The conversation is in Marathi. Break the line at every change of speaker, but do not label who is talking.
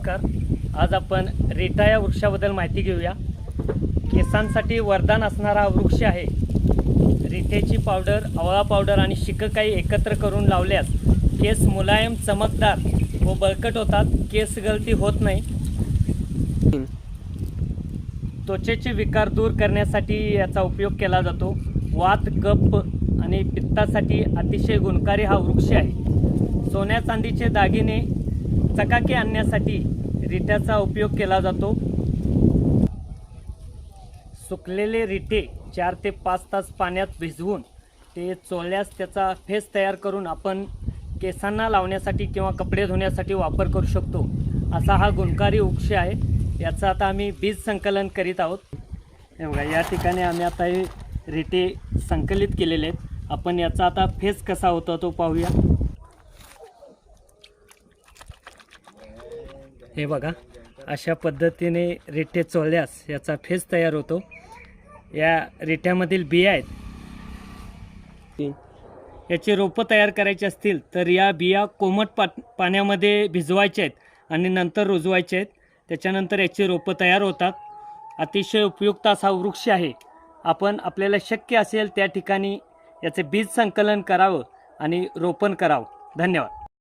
नमस्कार. आज आपण रेटा या वृक्षाबद्दल माहिती घेऊया. केसांसाठी वरदान असणारा हा वृक्ष आहे. रेट्याची पावडर, आवळा पावडर आणि शिकाकाई एकत्र करून लावल्यास केस मुलायम, चमकदार व बळकट होतात. केस गळती होत नाही. त्वचेचे विकार दूर करण्यासाठी याचा उपयोग केला जातो. वात, कफ आणि पित्तासाठी अतिशय गुणकारी हा वृक्ष आहे. सोन्या चांदीचे दागिने चकाकी आणण्यासाठी रिट्याचा उपयोग केला जातो. सुकलेले रिटे 4 ते 5 तास पाण्यात भिजवून ते चोळल्यास त्याचा फेस तयार करून आपण केसांना लावण्यासाठी किंवा कपडे धुण्यासाठी वापर करू शकतो. असा हा गुणकारी वृक्ष आहे. याचं आता आम्ही बीज संकलन करीत आहोत. हे बघा, या ठिकाणी आम्ही आता हे रिटे संकलित केलेले आहेत. आपण याचा आता फेस कसा होतो तो पाहूया. हे बघा, अशा पद्धतीने रिटे चोळल्यास याचा फेस तयार होतो. या रिट्यामधील बिया आहेत. याचे रोपं तयार करायचे असतील तर या बिया कोमट पाण्यामध्ये भिजवायचे आहेत आणि नंतर रुजवायचे आहेत. त्याच्यानंतर याची रोपं तयार होतात. अतिशय उपयुक्त असा वृक्ष आहे. आपण आपल्याला शक्य असेल त्या ठिकाणी याचे बीज संकलन करावं आणि रोपण करावं. धन्यवाद.